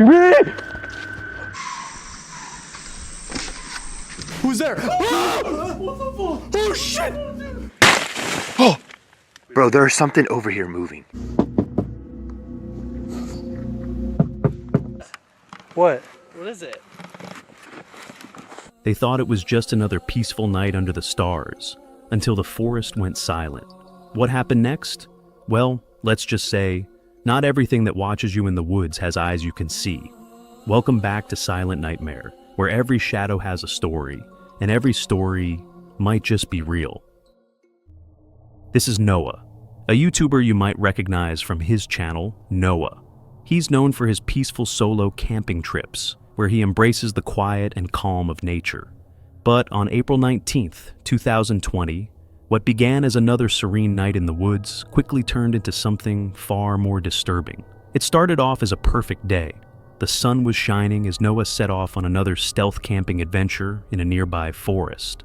Who's there? Ah! What the fuck? Oh shit! Oh! Bro, there's something over here moving. What? What is it? They thought it was just another peaceful night under the stars, until the forest went silent. What happened next? Well, let's just say, not everything that watches you in the woods has eyes you can see. Welcome back to Silent Nightmare, where every shadow has a story, and every story might just be real. This is Noah, a YouTuber you might recognize from his channel, Noah. He's known for his peaceful solo camping trips, where he embraces the quiet and calm of nature. But on April 19th, 2020, what began as another serene night in the woods quickly turned into something far more disturbing. It started off as a perfect day. The sun was shining as Noah set off on another stealth camping adventure in a nearby forest.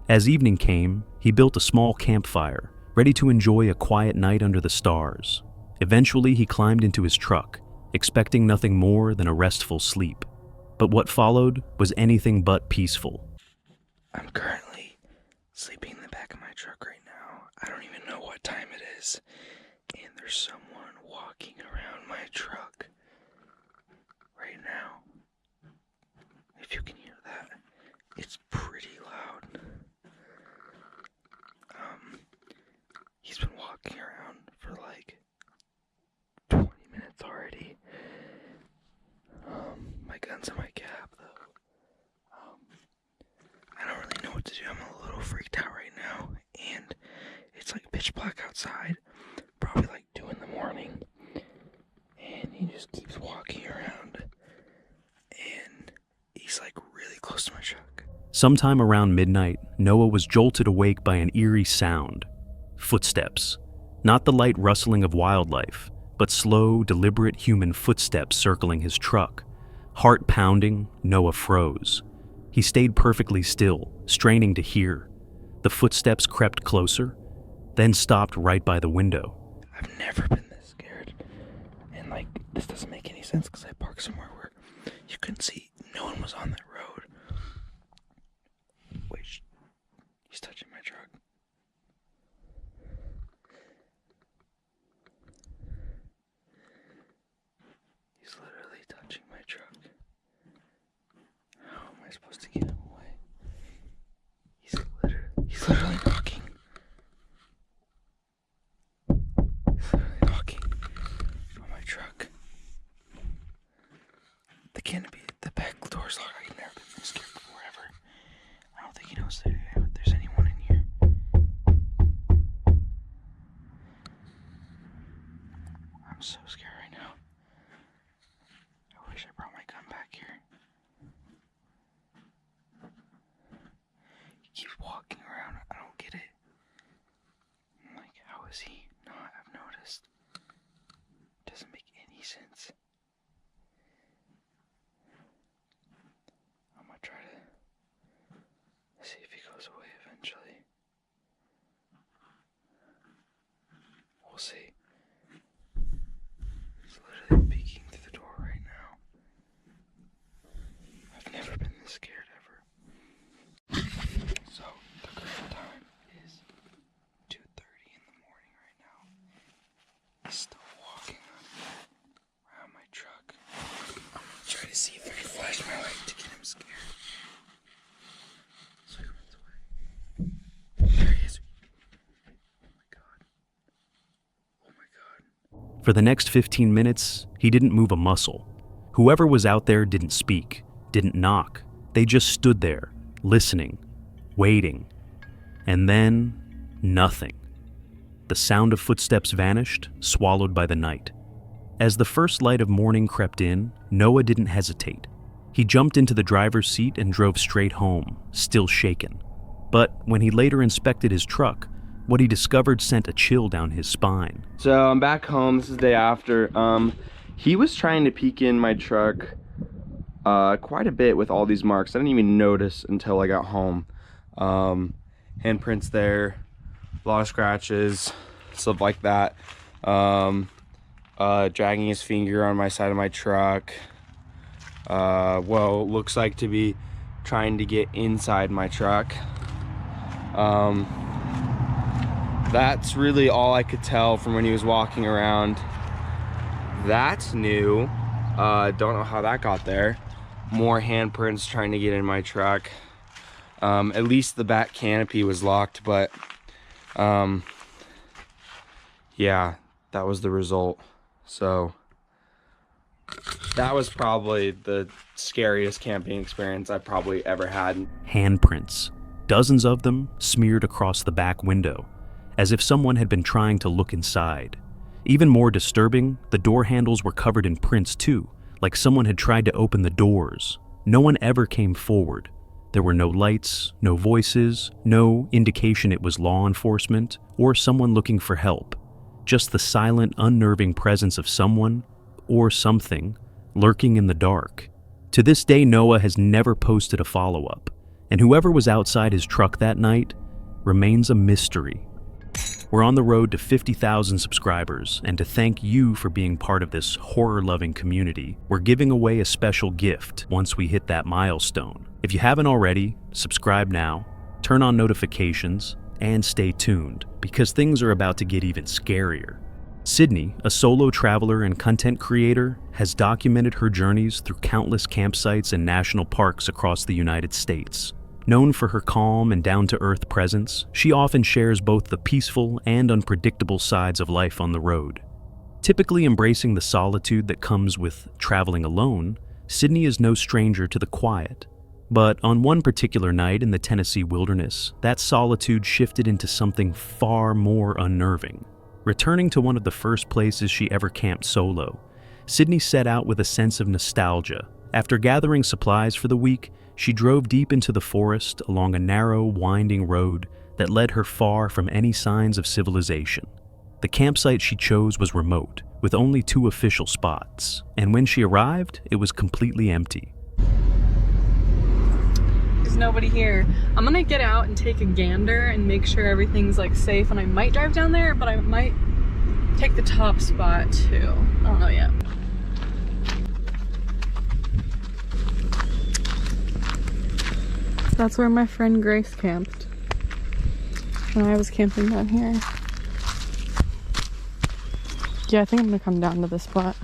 As evening came, he built a small campfire, ready to enjoy a quiet night under the stars. Eventually, he climbed into his truck, expecting nothing more than a restful sleep. But what followed was anything but peaceful. I'm currently sleeping in the back of my truck right now. I don't even know what time it is. And there's someone walking around my truck right now. If you can hear that, it's pretty loud. He's been walking around for like 20 minutes already. My gun's in my cab though. I don't really know what to do. I'm a little freaked out right now, and it's like pitch black outside, probably like 2 in the morning, and he just keeps walking around, and he's like really close to my truck. Sometime around midnight, Noah was jolted awake by an eerie sound. Footsteps. Not the light rustling of wildlife, but slow, deliberate human footsteps circling his truck. Heart pounding, Noah froze. He stayed perfectly still, straining to hear. The footsteps crept closer, then stopped right by the window. I've never been this scared. And like, this doesn't make any sense because I parked somewhere where you couldn't see. No one was on that road. Wait, he's touching my truck. He's literally touching my truck. How am I supposed to get him away? He's literally knocking. He's literally knocking on my truck. The canopy, the back door's locked. I've never been this scared before ever. I don't think he knows that there's anyone in here. I'm so scared right now. I wish I brought my gun back here. He keeps walking around. I don't get it. I'm like, how is he not? I've noticed. Doesn't make any sense. I'm gonna try to see if he goes away eventually. We'll see. He's literally peeking through the door right now. I've never been this scared ever. So, the current time is 2:30 in the morning right now. He's still walking around my truck. I'm gonna try to see if I can flash my light to get him scared. So he runs away. There he is. Oh my god. Oh my god. For the next 15 minutes, he didn't move a muscle. Whoever was out there didn't speak, didn't knock. They just stood there, listening, waiting. And then, nothing. The sound of footsteps vanished, swallowed by the night. As the first light of morning crept in, Noah didn't hesitate. He jumped into the driver's seat and drove straight home, still shaken. But when he later inspected his truck, what he discovered sent a chill down his spine. So I'm back home. This is the day after. He was trying to peek in my truck quite a bit with all these marks. I didn't even notice until I got home. Handprints there, a lot of scratches, stuff like that. Dragging his finger on my side of my truck. well, looks like to be trying to get inside my truck. That's really all I could tell from when he was walking around. That's new. Don't know how that got there. More handprints trying to get in my truck. At least the back canopy was locked, but yeah, that was the result. So that was probably the scariest camping experience I've probably ever had. Handprints, dozens of them smeared across the back window, as if someone had been trying to look inside. Even more disturbing, the door handles were covered in prints too, like someone had tried to open the doors. No one ever came forward. There were no lights, no voices, no indication it was law enforcement or someone looking for help. Just the silent, unnerving presence of someone or something lurking in the dark. To this day, Noah has never posted a follow-up, and whoever was outside his truck that night remains a mystery. We're on the road to 50,000 subscribers, and to thank you for being part of this horror-loving community, we're giving away a special gift once we hit that milestone. If you haven't already, subscribe now, turn on notifications, and stay tuned, because things are about to get even scarier. Sydney, a solo traveler and content creator, has documented her journeys through countless campsites and national parks across the United States. Known for her calm and down-to-earth presence, she often shares both the peaceful and unpredictable sides of life on the road. Typically embracing the solitude that comes with traveling alone, Sydney is no stranger to the quiet. But on one particular night in the Tennessee wilderness, that solitude shifted into something far more unnerving. Returning to one of the first places she ever camped solo, Sydney set out with a sense of nostalgia. After gathering supplies for the week, she drove deep into the forest along a narrow, winding road that led her far from any signs of civilization. The campsite she chose was remote, with only 2 official spots, and when she arrived, it was completely empty. There's nobody here. I'm gonna get out and take a gander and make sure everything's like safe, and I might drive down there, but I might take the top spot too. I don't know yet. That's where my friend Grace camped when I was camping down here. Yeah, I think I'm gonna come down to this spot.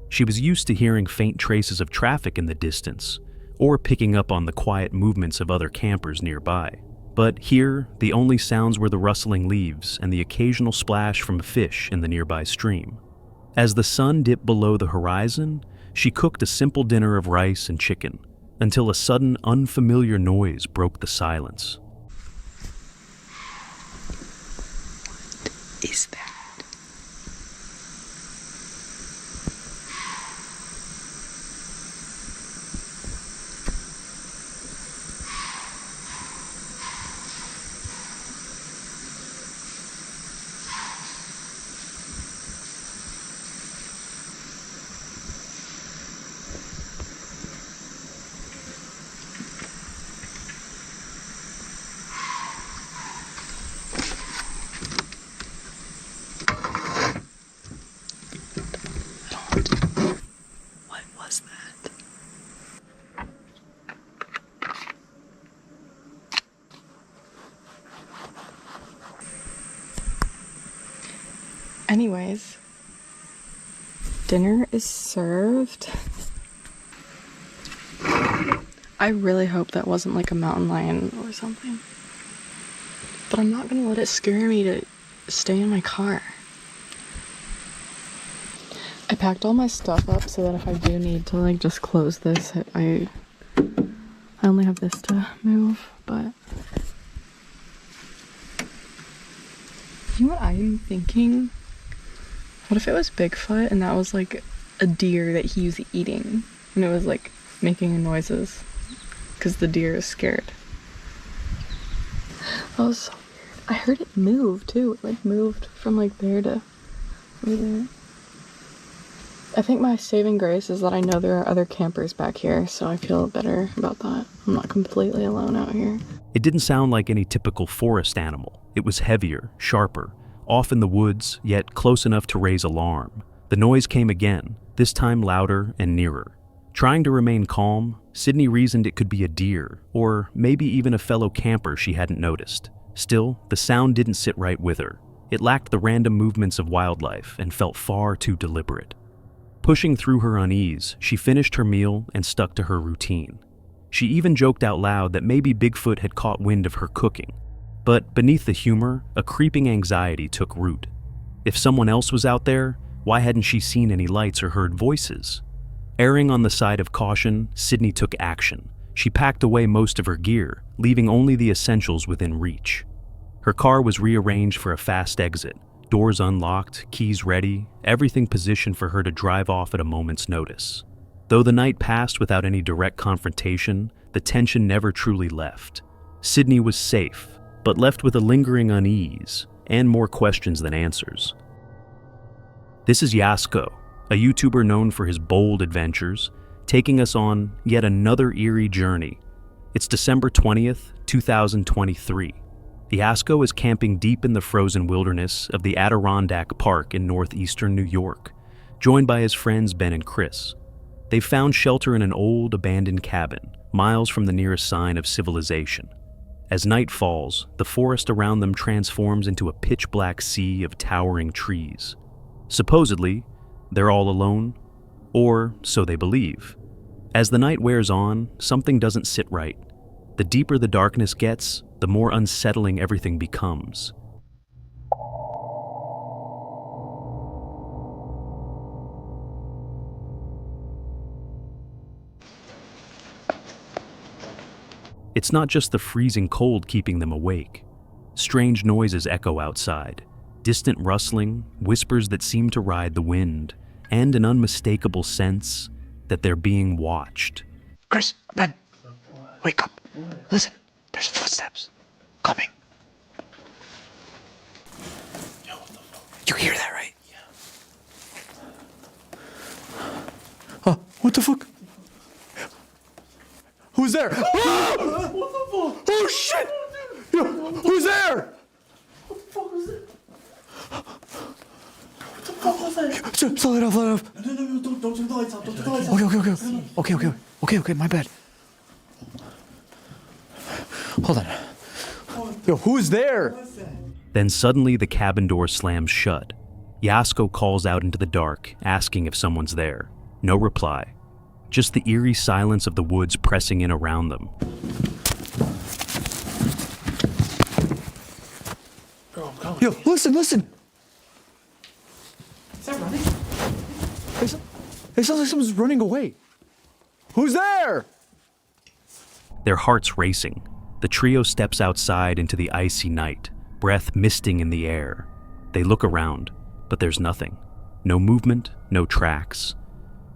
She was used to hearing faint traces of traffic in the distance, or picking up on the quiet movements of other campers nearby. But here, the only sounds were the rustling leaves and the occasional splash from a fish in the nearby stream. As the sun dipped below the horizon, she cooked a simple dinner of rice and chicken, until a sudden unfamiliar noise broke the silence. What is that? Anyways, dinner is served. I really hope that wasn't like a mountain lion or something. But I'm not gonna let it scare me to stay in my car. I packed all my stuff up so that if I do need to like just close this, I only have this to move, but you know what I'm thinking? What if it was Bigfoot and that was like a deer that he was eating and it was like making noises because the deer is scared? That was so weird. I heard it move too. It like moved from like there to over there. I think my saving grace is that I know there are other campers back here, so I feel better about that. I'm not completely alone out here. It didn't sound like any typical forest animal. It was heavier, sharper, off in the woods, yet close enough to raise alarm. The noise came again, this time louder and nearer. Trying to remain calm, Sydney reasoned it could be a deer, or maybe even a fellow camper she hadn't noticed. Still, the sound didn't sit right with her. It lacked the random movements of wildlife and felt far too deliberate. Pushing through her unease, she finished her meal and stuck to her routine. She even joked out loud that maybe Bigfoot had caught wind of her cooking. But beneath the humor, a creeping anxiety took root. If someone else was out there, why hadn't she seen any lights or heard voices? Erring on the side of caution, Sydney took action. She packed away most of her gear, leaving only the essentials within reach. Her car was rearranged for a fast exit, doors unlocked, keys ready, everything positioned for her to drive off at a moment's notice. Though the night passed without any direct confrontation, the tension never truly left. Sydney was safe, but left with a lingering unease and more questions than answers. This is Yasco, a YouTuber known for his bold adventures, taking us on yet another eerie journey. It's December 20th, 2023. Yasco is camping deep in the frozen wilderness of the Adirondack Park in northeastern New York, joined by his friends Ben and Chris. They've found shelter in an old, abandoned cabin, miles from the nearest sign of civilization. As night falls, the forest around them transforms into a pitch-black sea of towering trees. Supposedly, they're all alone, or so they believe. As the night wears on, something doesn't sit right. The deeper the darkness gets, the more unsettling everything becomes. It's not just the freezing cold keeping them awake. Strange noises echo outside, distant rustling, whispers that seem to ride the wind, and an unmistakable sense that they're being watched. Chris, Ben, wake up. Listen, there's footsteps coming. You hear that, right? What the fuck? Who's there? Ah! What the fuck? Oh shit! Yo, who's there? What the fuck was that? What the fuck was that? Slow it off, slow it off. No, don't turn the lights out, don't turn the lights out. Okay, my bad. Hold on. Yo, who's there? Then suddenly the cabin door slams shut. Yasco calls out into the dark, asking if someone's there. No reply. Just the eerie silence of the woods pressing in around them. Yo, listen. Is that running? It sounds like someone's running away. Who's there? Their hearts racing. The trio steps outside into the icy night, breath misting in the air. They look around, but there's nothing. No movement, no tracks.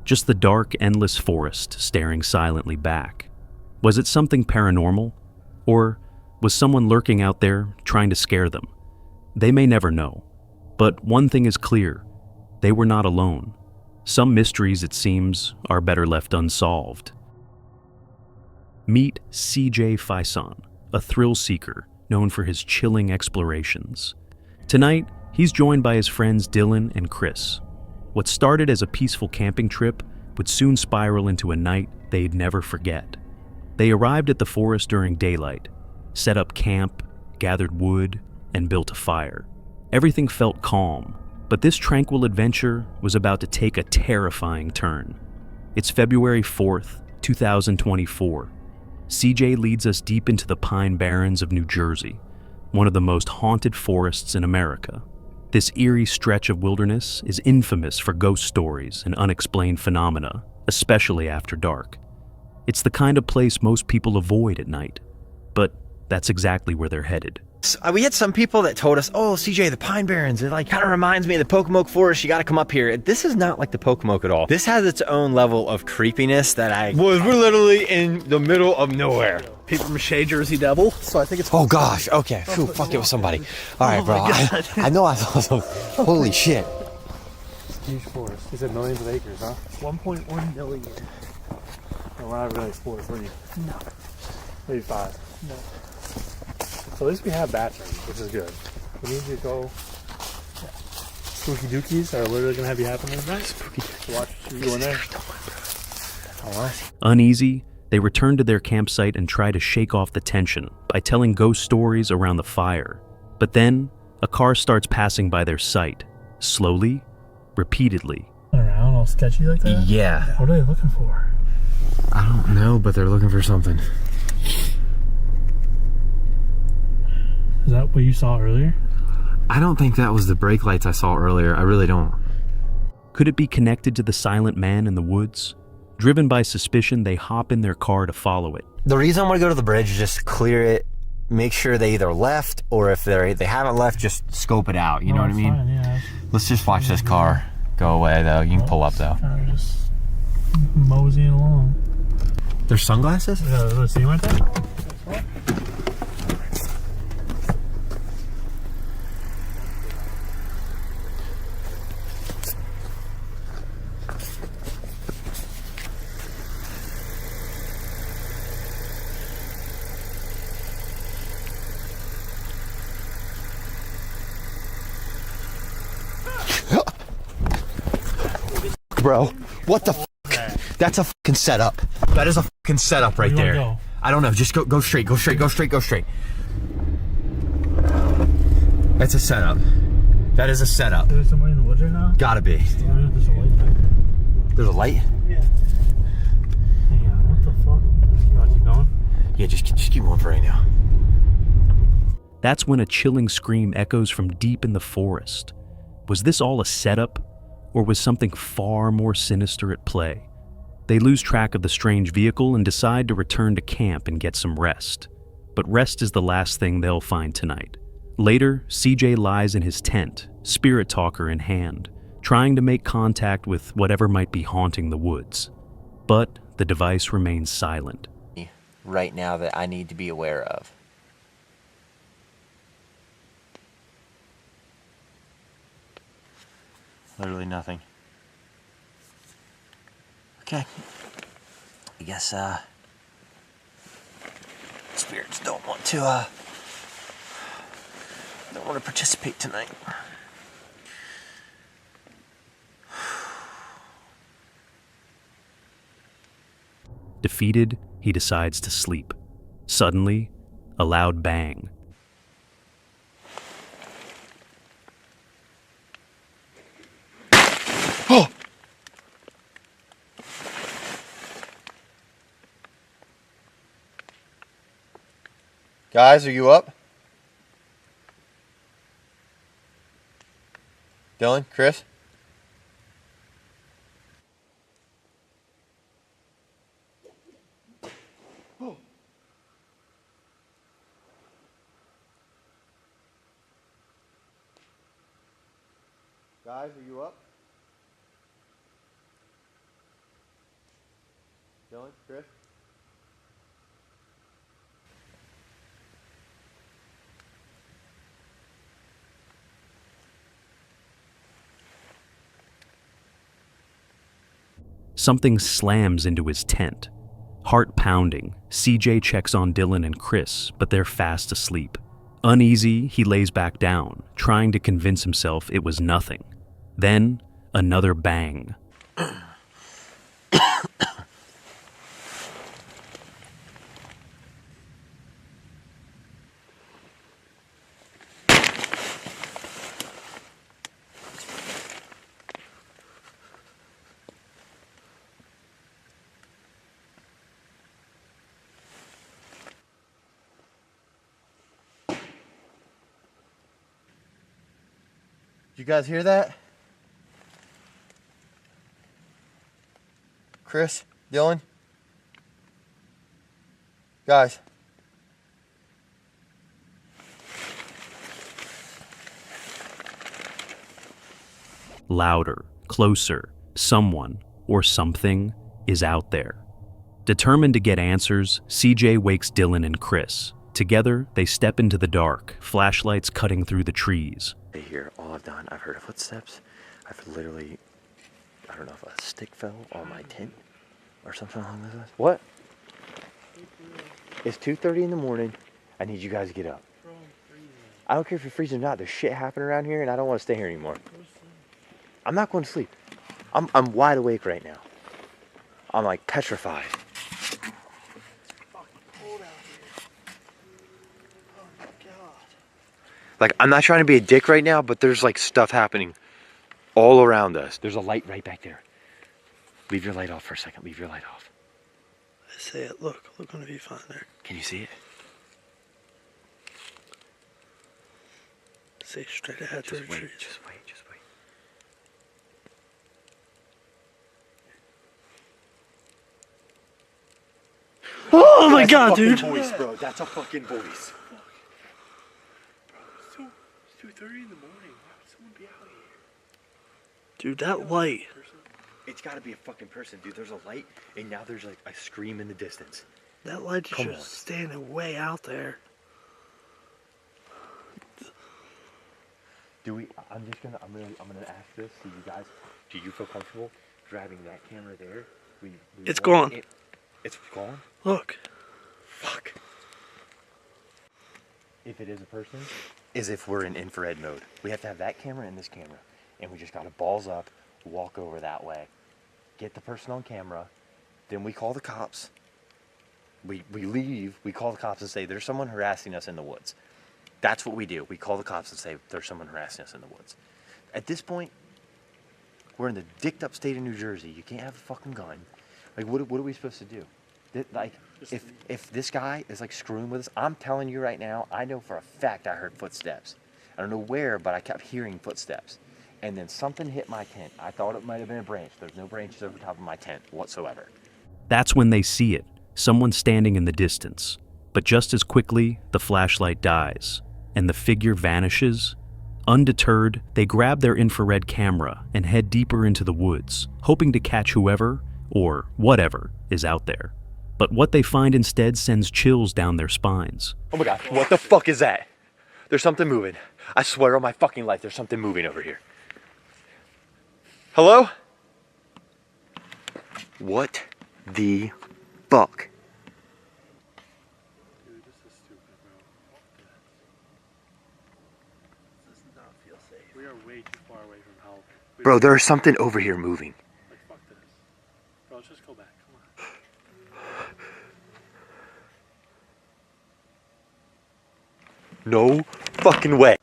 Just the dark, endless forest staring silently back. Was it something paranormal? Or was someone lurking out there trying to scare them? They may never know. But one thing is clear. They were not alone. Some mysteries, it seems, are better left unsolved. Meet CJ Faison, a thrill seeker known for his chilling explorations. Tonight, he's joined by his friends Dylan and Chris. What started as a peaceful camping trip would soon spiral into a night they'd never forget. They arrived at the forest during daylight, set up camp, gathered wood, and built a fire. Everything felt calm, but this tranquil adventure was about to take a terrifying turn. It's February 4th, 2024. CJ leads us deep into the pine barrens of New Jersey, one of the most haunted forests in America. This eerie stretch of wilderness is infamous for ghost stories and unexplained phenomena, especially after dark. It's the kind of place most people avoid at night, but that's exactly where they're headed. We had some people that told us, oh, CJ, the Pine Barrens, it like kind of reminds me of the Pocomoke Forest. You got to come up here. This is not like the Pocomoke at all. This has its own level of creepiness that we're literally in the middle of nowhere. Paper mache Jersey Devil, so I think it's... Oh gosh, okay. Phew, fuck, it was somebody. All right, bro. I know I saw some... Holy shit. Huge forest. He said millions of acres, huh? 1.1 million. No, we're not really explorers, were you? No. Maybe 5. No. So at least we have batteries, which is good. We need to go spooky dookies are literally gonna have you happen tonight. Spooky. Watch you going there. Uneasy, they return to their campsite and try to shake off the tension by telling ghost stories around the fire. But then, a car starts passing by their site, slowly, repeatedly. Around all sketchy like that? Yeah. What are they looking for? I don't know, but they're looking for something. Is that what you saw earlier? I don't think that was the brake lights I saw earlier. I really don't. Could it be connected to the silent man in the woods? Driven by suspicion, they hop in their car to follow it. The reason I want to go to the bridge is just clear it, make sure they either left, or if they haven't left, just scope it out. You know what I mean? Fine, yeah. Let's just watch this car go away, though. You can pull up, though. Kind of just moseying along. There's sunglasses? Yeah, let's see right there. Bro, what the fuck? That's a fucking setup. That is a fucking setup right there. Go? I don't know. Just go straight. Go straight. Go straight. Go straight. That's a setup. That is a setup. There's somebody in the woods right now? Gotta be. There's a light back there. There's a light? Yeah. Hang on, what the fuck? You wanna keep going? Yeah, just keep going for right now. That's when a chilling scream echoes from deep in the forest. Was this all a setup? Or was something far more sinister at play? They lose track of the strange vehicle and decide to return to camp and get some rest. But rest is the last thing they'll find tonight. Later, CJ lies in his tent, spirit talker in hand, trying to make contact with whatever might be haunting the woods. But the device remains silent. Right now that I need to be aware of. Literally nothing. Okay. I guess spirits don't want to participate tonight. Defeated, he decides to sleep. Suddenly, a loud bang. Oh! Guys, are you up? Dylan, Chris? Guys, are you up? Dylan, Chris? Something slams into his tent. Heart pounding, CJ checks on Dylan and Chris, but they're fast asleep. Uneasy, he lays back down, trying to convince himself it was nothing. Then, another bang. You guys hear that? Chris? Dylan? Guys. Louder, closer, someone or something is out there. Determined to get answers, CJ wakes Dylan and Chris. Together, they step into the dark, flashlights cutting through the trees. Here, all I've done, I've heard footsteps. I've literally, I don't know if a stick fell on my tent or something along those lines. What? It's 2:30 in the morning. I need you guys to get up. I don't care if you're freezing or not. There's shit happening around here and I don't want to stay here anymore. I'm not going to sleep. I'm wide awake right now. I'm like petrified. Like, I'm not trying to be a dick right now, but there's like stuff happening all around us. There's a light right back there. Leave your light off for a second. Leave your light off. I say it. Look on the viewfinder. Can you see it? Say straight ahead to the Just wait, trees. just wait, just wait. Oh my god, dude! Voice, bro. That's a fucking voice. It's 2:30 in the morning. Why would someone be out here? Dude, that light. It's gotta be a fucking person, dude. There's a light, and now there's like a scream in the distance. That light is Come just on. standing way out there. I'm gonna ask this to you guys. Do you feel comfortable grabbing that camera there? It's gone. It's gone? Look. Fuck. If it is a person, is if we're in infrared mode. We have to have that camera and this camera. And we just gotta balls up, walk over that way, get the person on camera, then we call the cops. We leave, we call the cops and say, there's someone harassing us in the woods. That's what we do. We call the cops and say, there's someone harassing us in the woods. At this point, we're in the dicked up state of New Jersey. You can't have a fucking gun. Like, what are we supposed to do? Like, if this guy is like screwing with us, I'm telling you right now, I know for a fact I heard footsteps. I don't know where, but I kept hearing footsteps. And then something hit my tent. I thought it might have been a branch. There's no branches over top of my tent whatsoever. That's when they see it, someone standing in the distance. But just as quickly, the flashlight dies, and the figure vanishes. Undeterred, they grab their infrared camera and head deeper into the woods, hoping to catch whoever, or whatever, is out there. But what they find instead sends chills down their spines. Oh my god, what the fuck is that? There's something moving. I swear on my fucking life, there's something moving over here. Hello? What the fuck? Dude, this is stupid, bro. This does not feel safe. We are way too far away from help. Bro, there's something over here moving. Like, fuck this. Bro, let's just go back. Come on. No fucking way.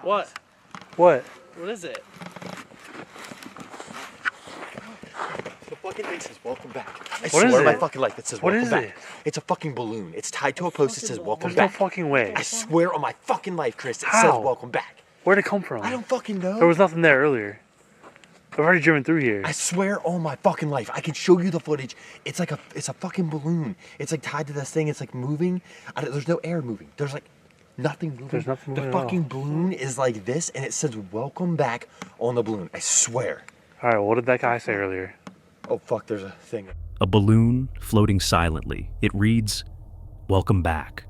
What? What? What is it? The fucking thing says welcome back. I What swear is on my it? fucking life it says What welcome is back. it? It's a fucking balloon. It's tied to a post that says welcome There's no back. fucking way. I swear on my fucking life, Chris, it How? says welcome back. Where'd it come from? I don't fucking know. There was nothing there earlier. I've already driven through here. I swear on my fucking life, I can show you the footage. It's a fucking balloon. It's like tied to this thing. It's like moving. There's no air moving. There's like nothing moving. There's nothing moving The at all. fucking balloon is like this, and it says welcome back on the balloon. I swear. All right, what did that guy say earlier? Oh fuck, there's a thing. A balloon floating silently. It reads, "Welcome back."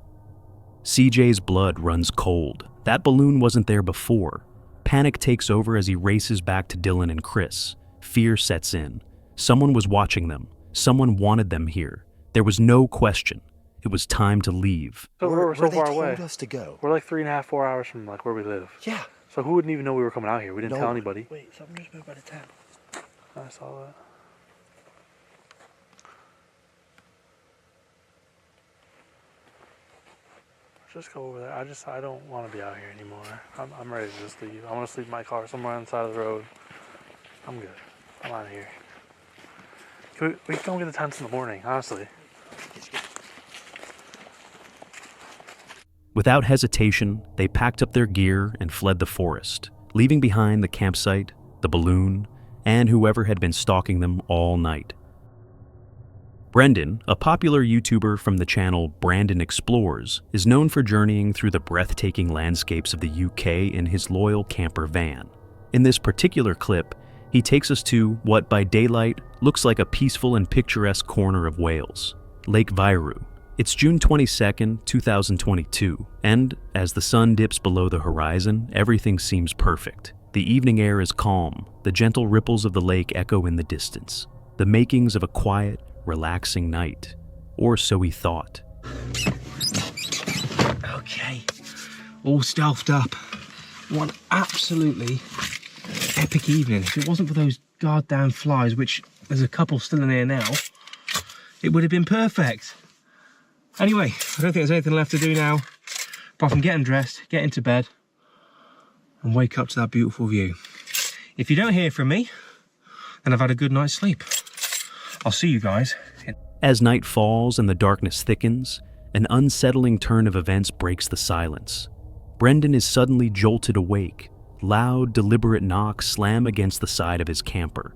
CJ's blood runs cold. That balloon wasn't there before. Panic takes over as he races back to Dylan and Chris. Fear sets in. Someone was watching them. Someone wanted them here. There was no question. It was time to leave. So we're so they far told away. us to go. We're like 3.5, 4 hours from like where we live. Yeah. So who wouldn't even know we were coming out here? We didn't No tell one. anybody. Wait, something just moved by the tent. I saw that. Just go over there. I don't want to be out here anymore. I'm ready to just leave. I want to sleep in my car somewhere on the side of the road. I'm good. I'm out of here. We can go get the tents in the morning, honestly. Without hesitation, they packed up their gear and fled the forest, leaving behind the campsite, the balloon, and whoever had been stalking them all night. Brendan, a popular YouTuber from the channel Brandon Explores, is known for journeying through the breathtaking landscapes of the UK in his loyal camper van. In this particular clip, he takes us to what by daylight looks like a peaceful and picturesque corner of Wales, Lake Vyrw. It's June 22nd, 2022, and as the sun dips below the horizon, everything seems perfect. The evening air is calm, the gentle ripples of the lake echo in the distance, the makings of a quiet, relaxing night, or so he thought. Okay, all stealthed up. one absolutely epic evening. If it wasn't for those goddamn flies, which there's a couple still in here now, it would have been perfect. Anyway, I don't think there's anything left to do now, apart from getting dressed, get into bed, and wake up to that beautiful view. If you don't hear from me, then I've had a good night's sleep. I'll see you guys. As night falls and the darkness thickens, an unsettling turn of events breaks the silence. Brendan is suddenly jolted awake. Loud, deliberate knocks slam against the side of his camper.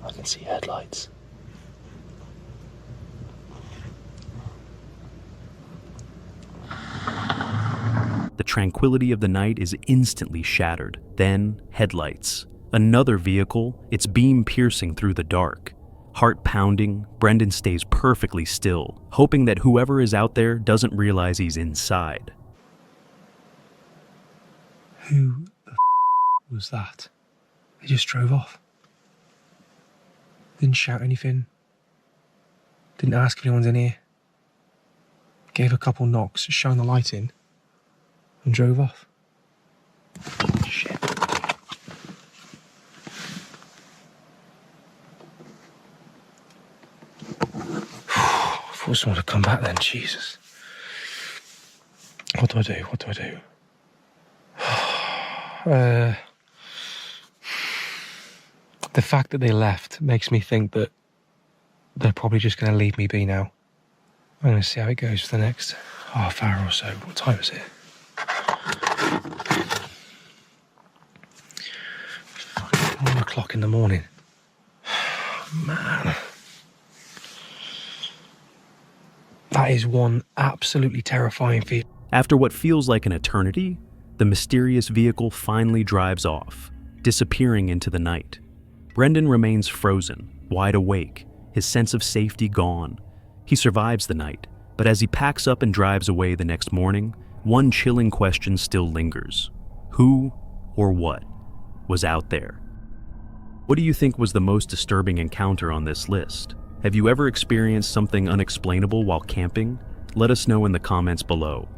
I can see headlights. The tranquility of the night is instantly shattered. Then, headlights. Another vehicle, its beam piercing through the dark. Heart pounding, Brendan stays perfectly still, hoping that whoever is out there doesn't realize he's inside. Who the was that? They just drove off. Didn't shout anything. Didn't ask if anyone's in here. Gave a couple knocks, shone the light in, and drove off. Shit. I thought someone would come back then, Jesus. What do I do? What do I do? The fact that they left makes me think that they're probably just going to leave me be now. I'm going to see how it goes for the next half hour or so. What time is it? Fucking 1 o'clock in the morning. Man. That is one absolutely terrifying feeling. After what feels like an eternity, the mysterious vehicle finally drives off, disappearing into the night. Brendan remains frozen, wide awake, his sense of safety gone. He survives the night, but as he packs up and drives away the next morning, one chilling question still lingers. Who or what was out there? What do you think was the most disturbing encounter on this list? Have you ever experienced something unexplainable while camping? Let us know in the comments below.